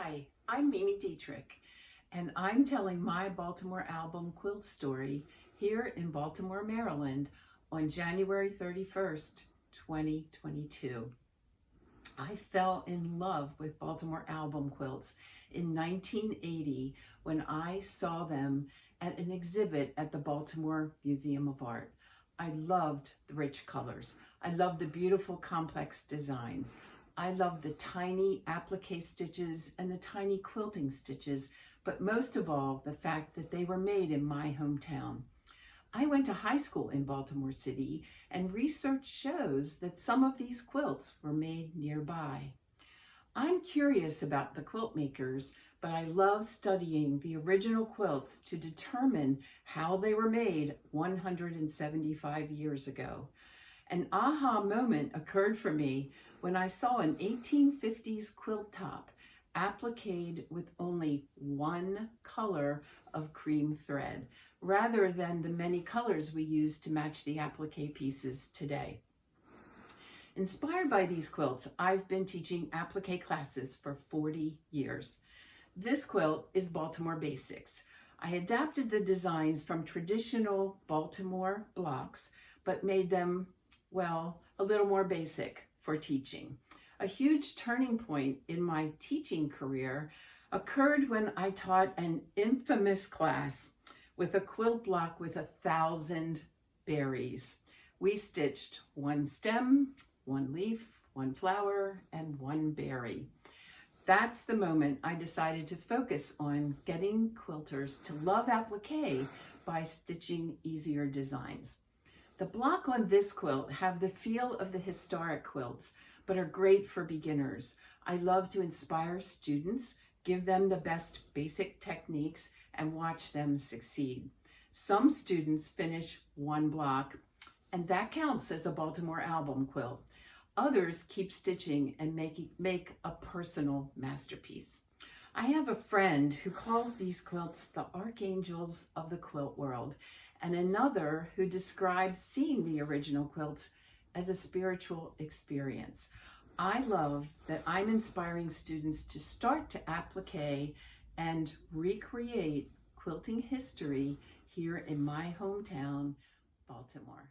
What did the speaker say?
Hi, I'm Mimi Dietrich, and I'm telling my Baltimore album quilt story here in Baltimore, Maryland on January 31st, 2022. I fell in love with Baltimore album quilts in 1980 when I saw them at an exhibit at the Baltimore Museum of Art. I loved the rich colors. I loved the beautiful complex designs. I loved the tiny applique stitches and the tiny quilting stitches, but most of all, the fact that they were made in my hometown. I went to high school in Baltimore City, and research shows that some of these quilts were made nearby. I'm curious about the quilt makers, but I love studying the original quilts to determine how they were made 175 years ago. An aha moment occurred for me when I saw an 1850s quilt top appliqued with only one color of cream thread, rather than the many colors we use to match the applique pieces today. Inspired by these quilts, I've been teaching applique classes for 40 years. This quilt is Baltimore Basics. I adapted the designs from traditional Baltimore blocks, but made them, well, a little more basic for teaching. A huge turning point in my teaching career occurred when I taught an infamous class with a quilt block with 1,000 berries. We stitched one stem, one leaf, one flower, and one berry. That's the moment I decided to focus on getting quilters to love applique by stitching easier designs. The block on this quilt have the feel of the historic quilts, but are great for beginners. I love to inspire students, give them the best basic techniques, and watch them succeed. Some students finish one block, and that counts as a Baltimore album quilt. Others keep stitching and make a personal masterpiece. I have a friend who calls these quilts the archangels of the quilt world, and another who describes seeing the original quilts as a spiritual experience. I love that I'm inspiring students to start to applique and recreate quilting history here in my hometown, Baltimore.